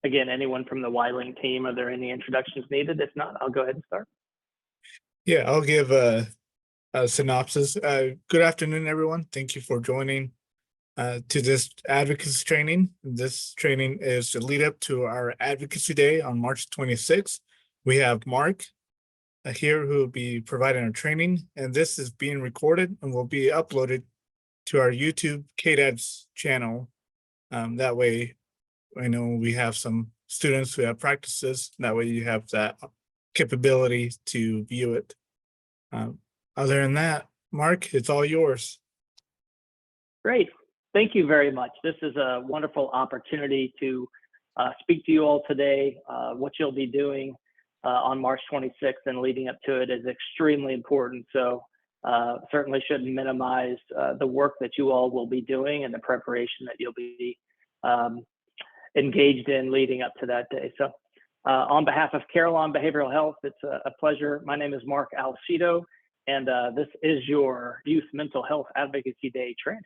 again, anyone from the YLinK team, are there any introductions needed? If not, I'll go ahead and start. Yeah, I'll give a synopsis. Good afternoon, everyone. Thank you for joining to this advocacy training. This training is the lead up to our Advocacy Day on March 26th. We have Mark here who will be providing our training, and this is being recorded and will be uploaded to our YouTube KDADS channel. That way, I know we have some students who have practices. That way you have that capability to view it. Other than that, Mark, it's all yours. Great. Thank you very much. This is a wonderful opportunity to speak to you all today. What you'll be doing on March 26th and leading up to it is extremely important. So certainly shouldn't minimize the work that you all will be doing and the preparation that you'll be engaged in leading up to that day. So on behalf of Carillon Behavioral Health, it's a pleasure. My name is Mark Alcido, and this is your Youth Mental Health Advocacy Day training.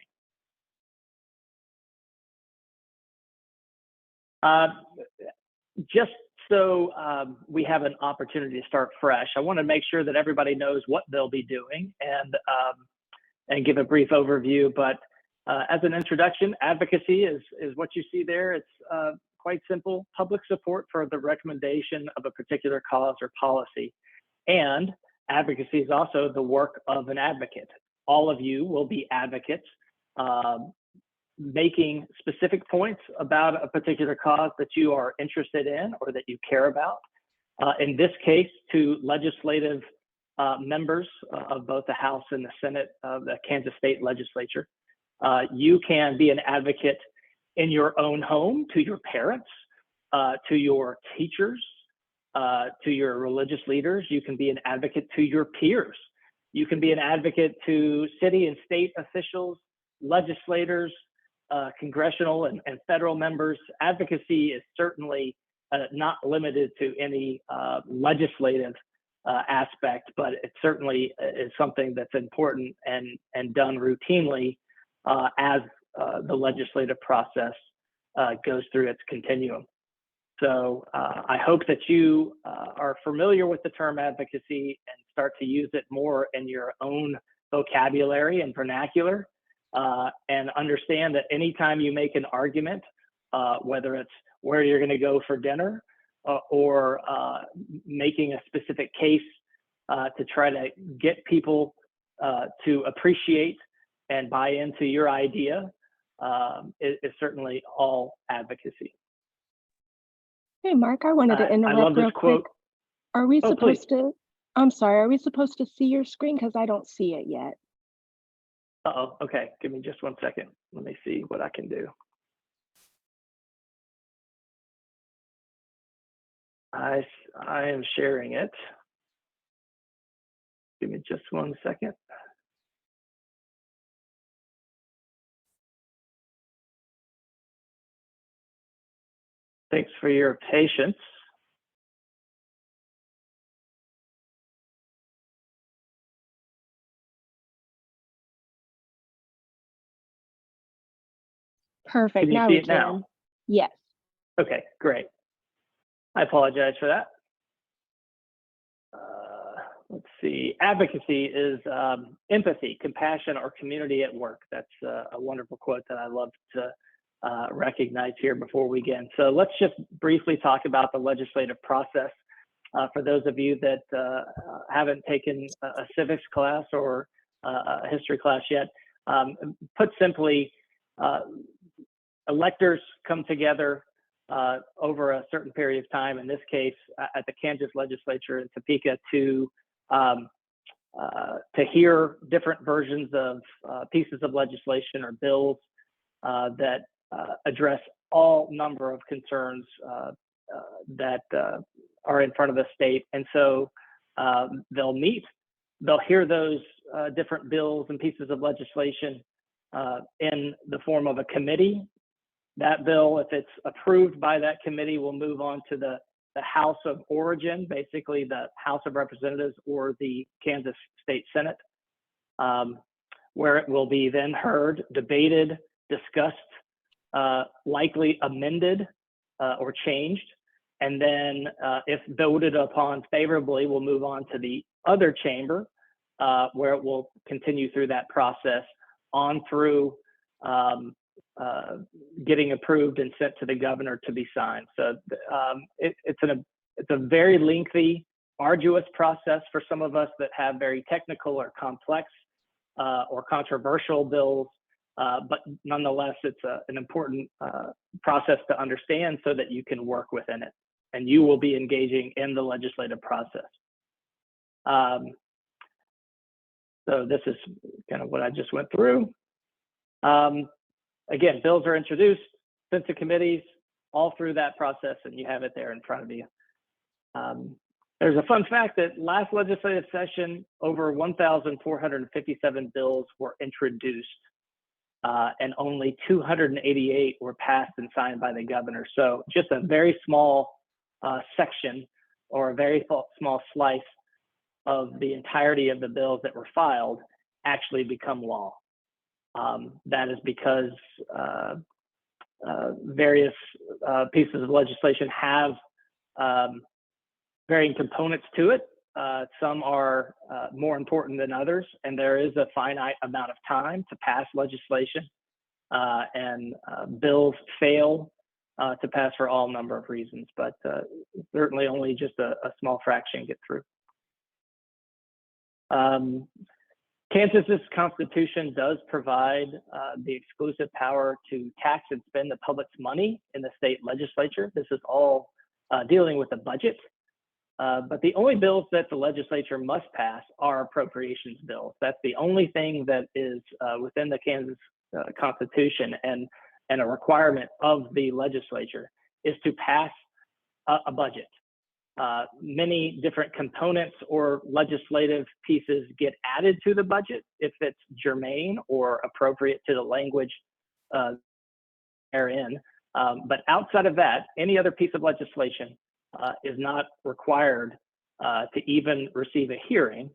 Just so we have an opportunity to start fresh, I want to make sure that everybody knows what they'll be doing and give a brief overview. But as an introduction, advocacy is what you see there. It's quite simple: public support for the recommendation of a particular cause or policy. And advocacy is also the work of an advocate. All of you will be advocates, making specific points about a particular cause that you are interested in or that you care about. In this case, to legislative members of both the House and the Senate of the Kansas State Legislature. You can be an advocate in your own home, to your parents, to your teachers, to your religious leaders. You can be an advocate to your peers. You can be an advocate to city and state officials, legislators, congressional and federal members. Advocacy is certainly not limited to any legislative aspect, but it certainly is something that's important and done routinely as the legislative process goes through its continuum. So I hope that you are familiar with the term advocacy and start to use it more in your own vocabulary and vernacular. And understand that anytime you make an argument, whether it's where you're going to go for dinner or making a specific case to try to get people to appreciate and buy into your idea, is certainly all advocacy. Hey, Mark, I wanted to interrupt real quick. Are we supposed to, I'm sorry, are we supposed to see your screen? Because I don't see it yet. Uh-oh, okay, give me just 1 second. Let me see what I can do. I am sharing it. Give me just 1 second. Thanks for your patience. Perfect. Can you now see we it now? can. Yes. Okay, great. I apologize for that. Let's see. Advocacy is empathy, compassion, or community at work. That's a wonderful quote that I love to recognize here before we begin. So let's just briefly talk about the legislative process. For those of you that haven't taken a civics class or a history class yet, put simply, electors come together over a certain period of time, in this case at the Kansas legislature in Topeka, to hear different versions of pieces of legislation or bills that address all number of concerns that are in front of the state. And so they'll meet, they'll hear those different bills and pieces of legislation in the form of a committee. That bill, if it's approved by that committee, will move on to the House of Origin, basically the House of Representatives or the Kansas State Senate, where it will be then heard, debated, discussed, likely amended, or changed. And then if voted upon favorably, we'll move on to the other chamber where it will continue through that process on through getting approved and sent to the governor to be signed. So it's a very lengthy, arduous process for some of us that have very technical or complex or controversial bills, but nonetheless, it's an important process to understand so that you can work within it and you will be engaging in the legislative process. So this is kind of what I just went through. Again, bills are introduced, sent to committees, all through that process, and you have it there in front of you. There's a fun fact that last legislative session, over 1,457 bills were introduced, and only 288 were passed and signed by the governor. So just a very small section or a very small slice of the entirety of the bills that were filed actually become law. That is because various pieces of legislation have varying components to it. Some are more important than others, and there is a finite amount of time to pass legislation, and bills fail to pass for all number of reasons, but certainly only just a small fraction get through. Kansas's constitution does provide the exclusive power to tax and spend the public's money in the state legislature. This is all dealing with the budget. But the only bills that the legislature must pass are appropriations bills. That's the only thing that is within the Kansas Constitution and a requirement of the legislature is to pass a budget. Many different components or legislative pieces get added to the budget if it's germane or appropriate to the language therein. But outside of that, any other piece of legislation is not required to even receive a hearing,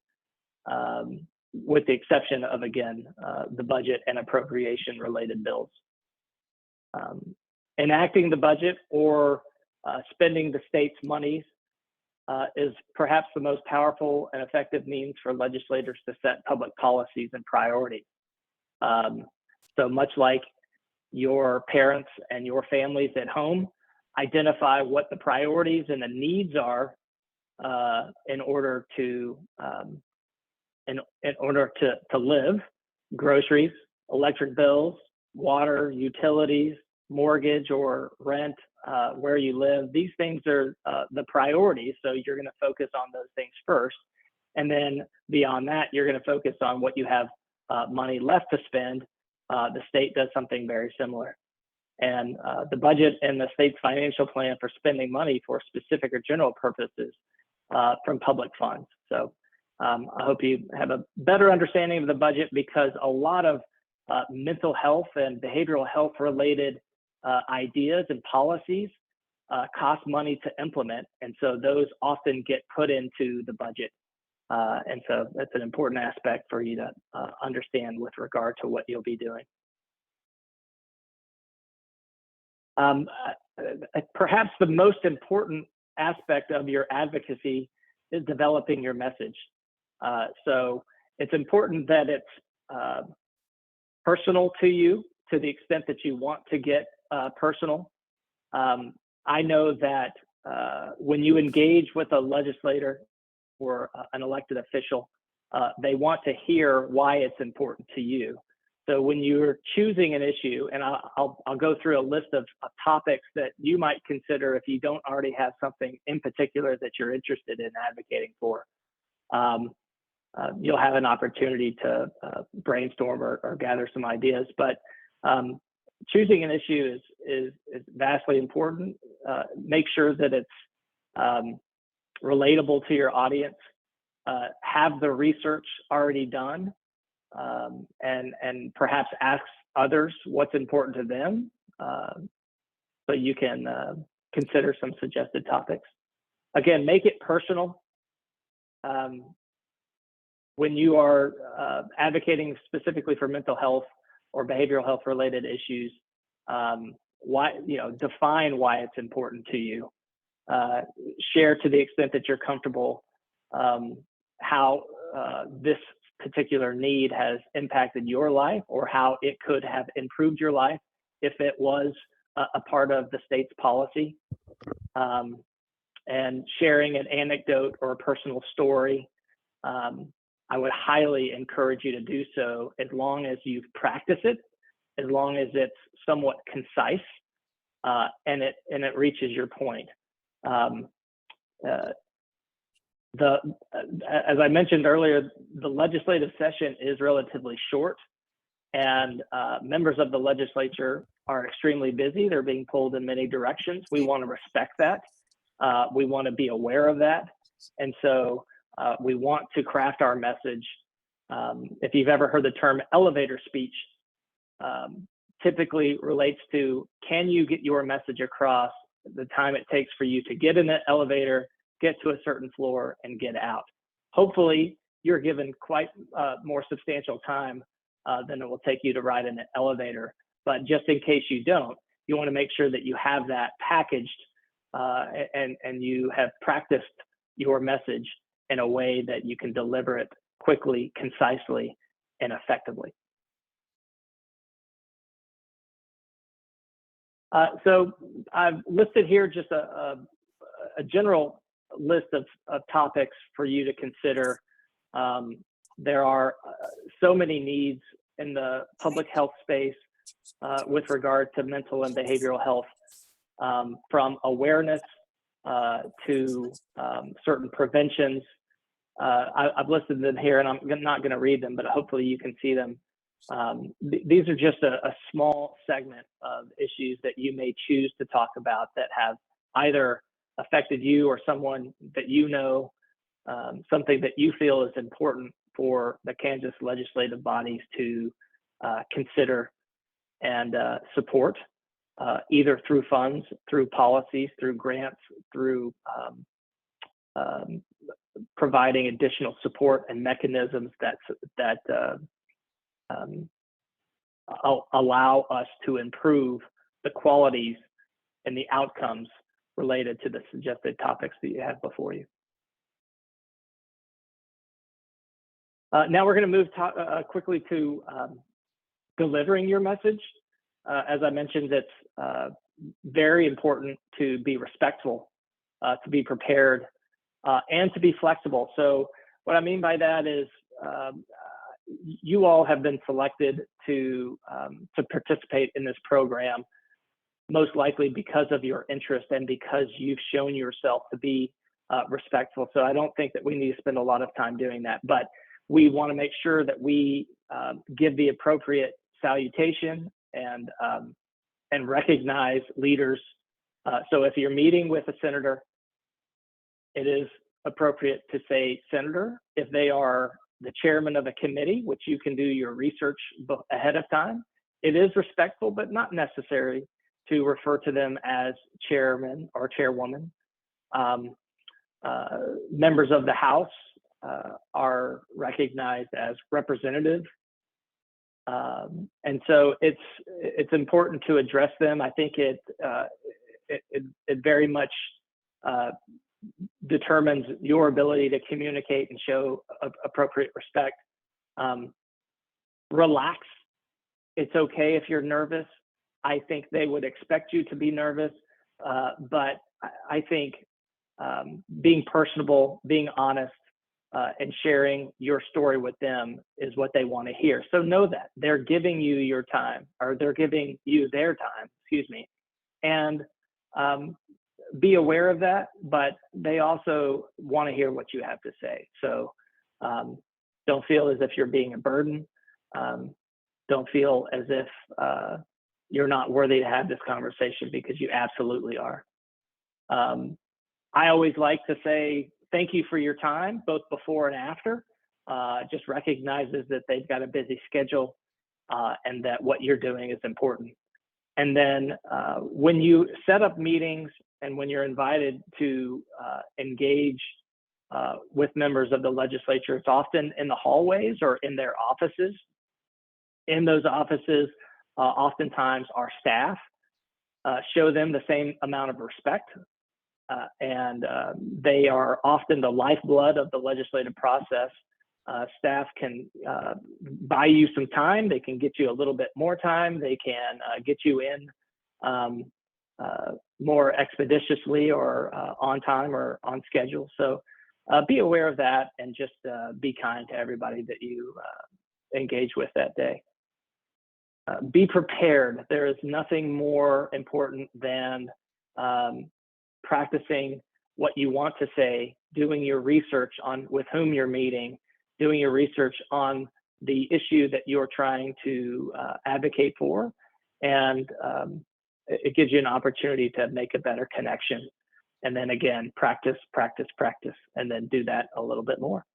with the exception of, again, the budget and appropriation related bills. Enacting the budget or spending the state's monies is perhaps the most powerful and effective means for legislators to set public policies and priorities. So much like your parents and your families at home identify what the priorities and the needs are in order to live: groceries, electric bills, water, utilities, mortgage or rent, where you live. These things are the priorities, so you're going to focus on those things first, and then beyond that, you're going to focus on what you have money left to spend. The state does something very similar. And the budget and the state's financial plan for spending money for specific or general purposes from public funds. So I hope you have a better understanding of the budget, because a lot of mental health and behavioral health related ideas and policies cost money to implement. And so those often get put into the budget. And so that's an important aspect for you to understand with regard to what you'll be doing. Perhaps the most important aspect of your advocacy is developing your message. So it's important that it's personal to you, to the extent that you want to get personal. I know that when you engage with a legislator or an elected official, they want to hear why it's important to you. So when you're choosing an issue, and I'll go through a list of topics that you might consider if you don't already have something in particular that you're interested in advocating for. You'll have an opportunity to brainstorm or gather some ideas, but choosing an issue is vastly important. Make sure that it's relatable to your audience. Have the research already done. And perhaps ask others what's important to them, so you can consider some suggested topics. Again, make it personal. When you are advocating specifically for mental health or behavioral health related issues, define why it's important to you. Share to the extent that you're comfortable how this particular need has impacted your life, or how it could have improved your life if it was a part of the state's policy. And sharing an anecdote or a personal story, I would highly encourage you to do so, as long as you've practiced it, as long as it's somewhat concise, and it reaches your point. As I mentioned earlier, the legislative session is relatively short, and members of the legislature are extremely busy. They're being pulled in many directions. We want to respect that. We want to be aware of that. And so we want to craft our message. If you've ever heard the term elevator speech, typically relates to, can you get your message across the time it takes for you to get in the elevator, get to a certain floor, and get out? Hopefully you're given quite more substantial time than it will take you to ride in an elevator. But just in case you don't, you want to make sure that you have that packaged and you have practiced your message in a way that you can deliver it quickly, concisely, and effectively. So I've listed here just a general list of topics for you to consider. There are so many needs in the public health space with regard to mental and behavioral health, from awareness to certain preventions. I've listed them here, and I'm not going to read them, but hopefully you can see them. These are just a small segment of issues that you may choose to talk about that have either affected you or someone that you know, something that you feel is important for the Kansas legislative bodies to consider and support, either through funds, through policies, through grants, through providing additional support and mechanisms that allow us to improve the qualities and the outcomes related to the suggested topics that you have before you. Now we're going to move quickly to delivering your message. As I mentioned, it's very important to be respectful, to be prepared, and to be flexible. So what I mean by that is you all have been selected to participate in this program, most likely because of your interest and because you've shown yourself to be respectful. So I don't think that we need to spend a lot of time doing that, but we want to make sure that we give the appropriate salutation and recognize leaders. So if you're meeting with a senator, it is appropriate to say senator. If they are the chairman of a committee, which you can do your research ahead of time, it is respectful but not necessary to refer to them as chairman or chairwoman. Members of the House are recognized as representative. And so it's important to address them. I think it very much determines your ability to communicate and show appropriate respect. Relax. It's okay if you're nervous. I think they would expect you to be nervous, but I think being personable, being honest, and sharing your story with them is what they want to hear. So know that they're giving you your time, or they're giving you their time, excuse me, and be aware of that, but they also want to hear what you have to say. So don't feel as if you're being a burden. Don't feel as if you're not worthy to have this conversation, because you absolutely are. I always like to say thank you for your time, both before and after. Just recognizes that they've got a busy schedule and that what you're doing is important. And then when you set up meetings and when you're invited to engage with members of the legislature, it's often in the hallways or in their offices. In those offices, oftentimes our staff show them the same amount of respect. And they are often the lifeblood of the legislative process. Staff can buy you some time. They can get you a little bit more time. They can get you in more expeditiously or on time or on schedule. So be aware of that, and just be kind to everybody that you engage with that day. Be prepared. There is nothing more important than practicing what you want to say, doing your research on with whom you're meeting, doing your research on the issue that you're trying to advocate for, and it gives you an opportunity to make a better connection. And then again, practice, practice, practice, and then do that a little bit more.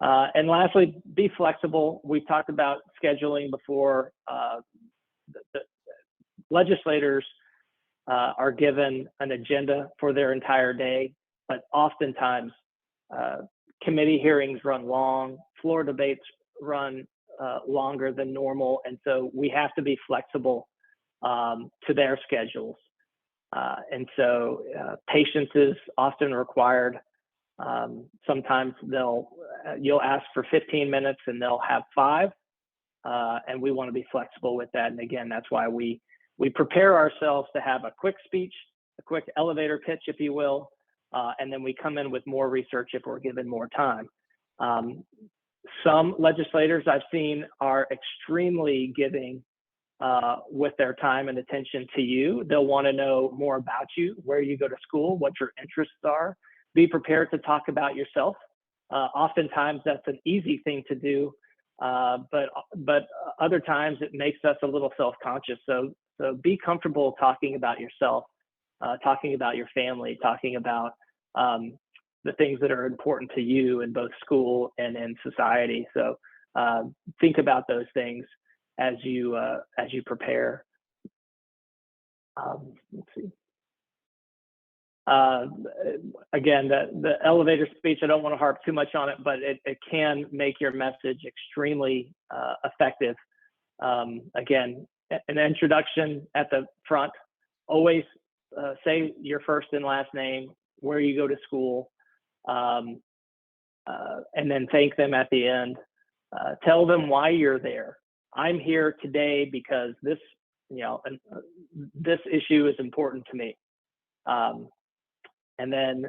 And lastly, be flexible. We've talked about scheduling before. The legislators are given an agenda for their entire day, but oftentimes committee hearings run long, floor debates run longer than normal, and so we have to be flexible to their schedules. And so patience is often required. Sometimes you'll ask for 15 minutes and they'll have 5, and we want to be flexible with that. And again, that's why we prepare ourselves to have a quick speech, a quick elevator pitch, if you will, and then we come in with more research if we're given more time. Some legislators I've seen are extremely giving with their time and attention to you. They'll want to know more about you, where you go to school, what your interests are. Be prepared to talk about yourself. Oftentimes that's an easy thing to do, but other times it makes us a little self-conscious. So be comfortable talking about yourself, talking about your family, talking about the things that are important to you in both school and in society. So think about those things as you prepare. Let's see. Again, the elevator speech, I don't want to harp too much on it, but it can make your message extremely effective. Again, an introduction at the front, always say your first and last name, where you go to school, and then thank them at the end. Tell them why you're there. I'm here today because this, this issue is important to me. And then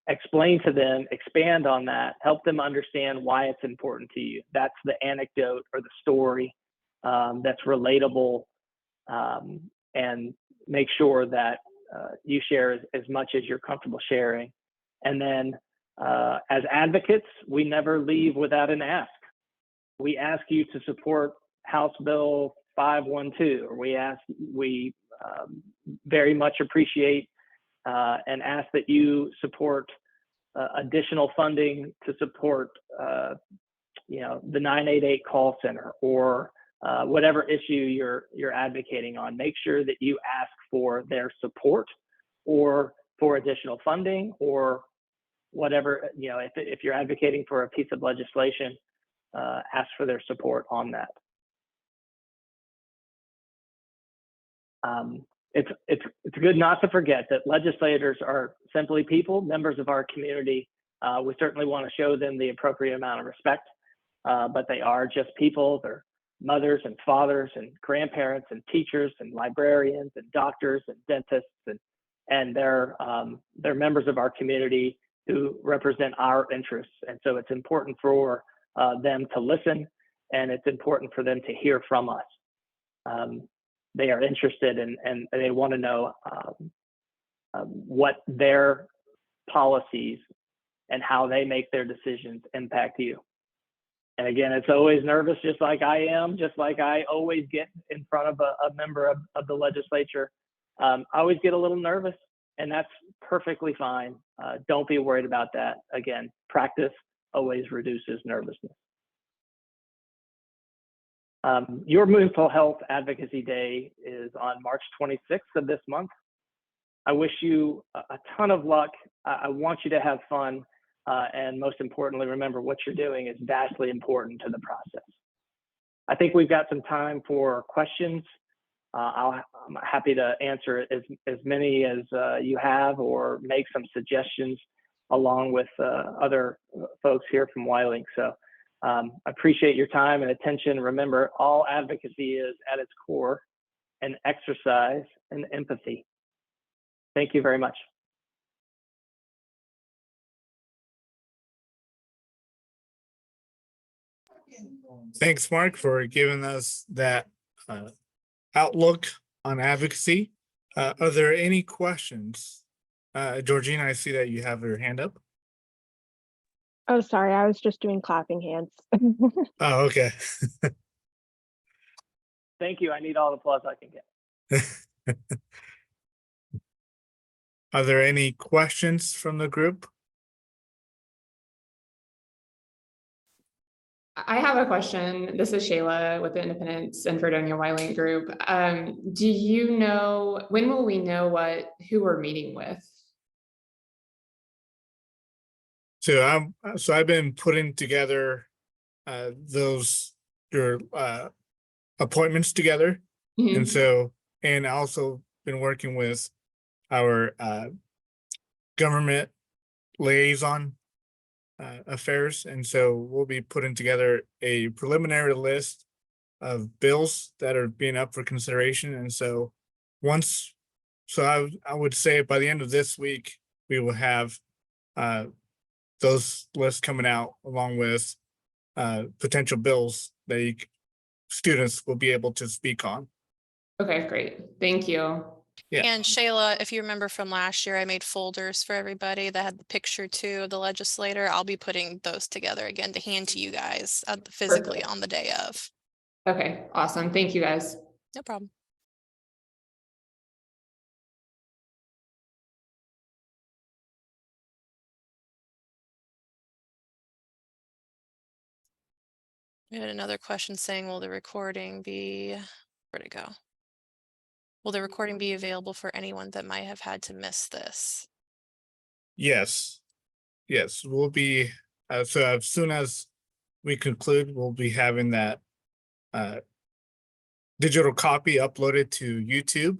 explain to them, expand on that, help them understand why it's important to you. That's the anecdote or the story that's relatable, and make sure that you share as much as you're comfortable sharing. And then as advocates, we never leave without an ask. We ask you to support House Bill 512, or we very much appreciate and ask that you support additional funding to support, the 988 call center, or whatever issue you're advocating on. Make sure that you ask for their support, or for additional funding, or whatever. If you're advocating for a piece of legislation, ask for their support on that. It's good not to forget that legislators are simply people, members of our community. We certainly want to show them the appropriate amount of respect, but they are just people. They're mothers and fathers and grandparents and teachers and librarians and doctors and dentists, and they're members of our community who represent our interests. And so it's important for them to listen, and it's important for them to hear from us. They are interested and they want to know what their policies and how they make their decisions impact you. And again, it's always nervous, just like I am, just like I always get in front of a member of the legislature. I always get a little nervous, and that's perfectly fine. Don't be worried about that. Again, practice always reduces nervousness. Your Mental Health Advocacy Day is on March 26th of this month. I wish you a ton of luck. I want you to have fun. And most importantly, remember what you're doing is vastly important to the process. I think we've got some time for questions I'm happy to answer as many as you have, or make some suggestions along with other folks here from YLinK. So I appreciate your time and attention. Remember, all advocacy is at its core an exercise in empathy. Thank you very much. Thanks, Mark, for giving us that outlook on advocacy. Are there any questions? Georgina, I see that you have your hand up. Oh, sorry, I was just doing clapping hands. Oh, okay. Thank you. I need all the applause I can get. Are there any questions from the group? I have a question. This is Shayla with the Independence and Fredonia YLinK group. Do you know, when will we know who we're meeting with? So I've been putting together your appointments together. Mhm. And so, and also been working with our government liaison affairs. And so we'll be putting together a preliminary list of bills that are being up for consideration. And so I would say by the end of this week, we will have those lists coming out along with potential bills that students will be able to speak on. Okay, great. Thank you. Yeah. And Shayla, if you remember from last year, I made folders for everybody that had the picture too of the legislator. I'll be putting those together again to hand to you guys physically on the day of. Okay, awesome. Thank you guys. No problem. We had another question saying, will the recording be, where'd it go? Will the recording be available for anyone that might have had to miss this? Yes. We'll be so as soon as we conclude, we'll be having that digital copy uploaded to YouTube,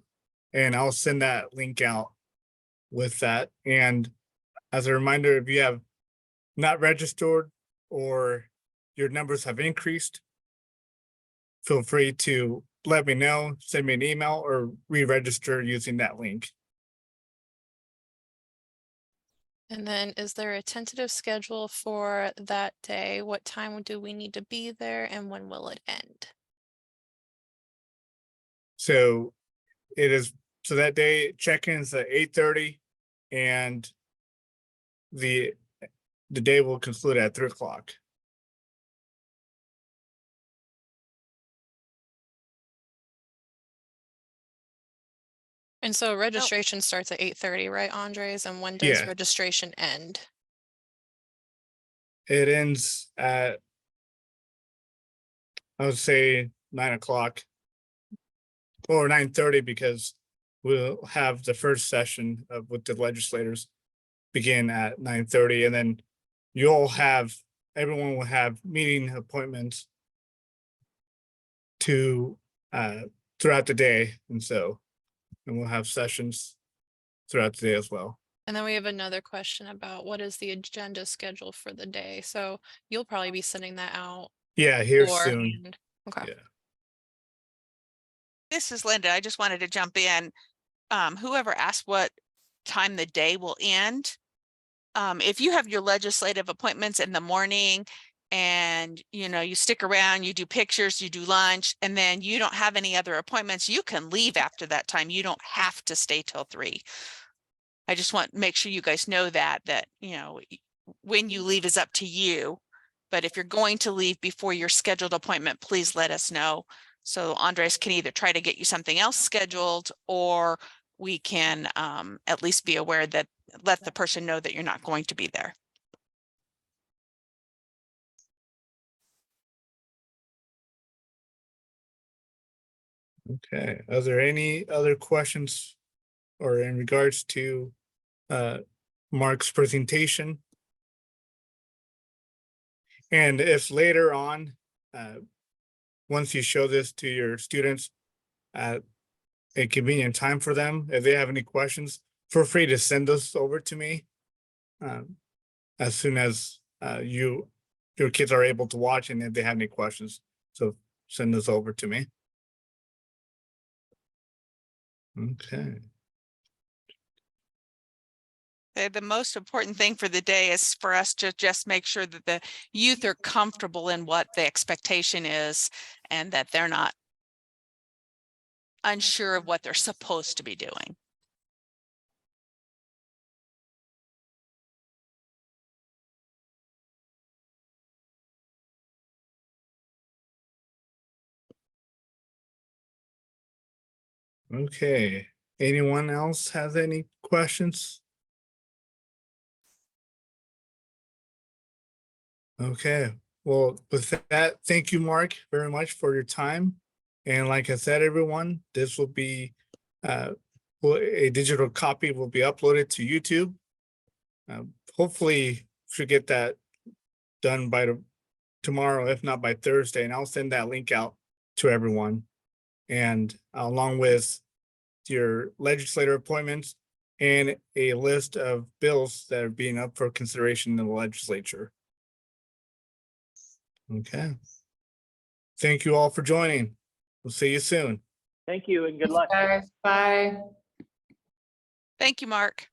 and I'll send that link out with that. And as a reminder, if you have not registered or your numbers have increased, feel free to let me know, send me an email, or re-register using that link. And then is there a tentative schedule for that day? What time do we need to be there and when will it end? So that day check-ins at 8:30 and the day will conclude at 3 o'clock. And so registration starts at 8:30, right, Andres? And when does registration end? It ends at, I would say, 9 o'clock or 9:30, because we'll have the first session with the legislators begin at 9:30, and then everyone will have meeting appointments to throughout the day, and we'll have sessions throughout the day as well. And then we have another question about what is the agenda schedule for the day? So you'll probably be sending that out. Yeah, here soon. Okay. Yeah. This is Linda. I just wanted to jump in. Whoever asked what time the day will end, if you have your legislative appointments in the morning and you stick around, you do pictures, you do lunch, and then you don't have any other appointments, you can leave after that time. You don't have to stay till 3. I just want to make sure you guys know that when you leave is up to you. But if you're going to leave before your scheduled appointment, please let us know. So Andres can either try to get you something else scheduled, or we can at least be aware that, let the person know that you're not going to be there. Okay. Are there any other questions or in regards to Mark's presentation? And if later on, once you show this to your students, a convenient time for them. If they have any questions, feel free to send those over to me as soon as your kids are able to watch, and if they have any questions. So send this over to me. Okay. The most important thing for the day is for us to just make sure that the youth are comfortable in what the expectation is and that they're not unsure of what they're supposed to be doing. Okay. Anyone else has any questions? Okay. Well, with that, thank you, Mark, very much for your time. And like I said, everyone, this will be a digital copy will be uploaded to YouTube. Hopefully, should get that done by tomorrow, if not by Thursday, and I'll send that link out to everyone. And along with your legislator appointments and a list of bills that are being up for consideration in the legislature. Okay. Thank you all for joining. We'll see you soon. Thank you and good luck. Bye. Thank you, Mark.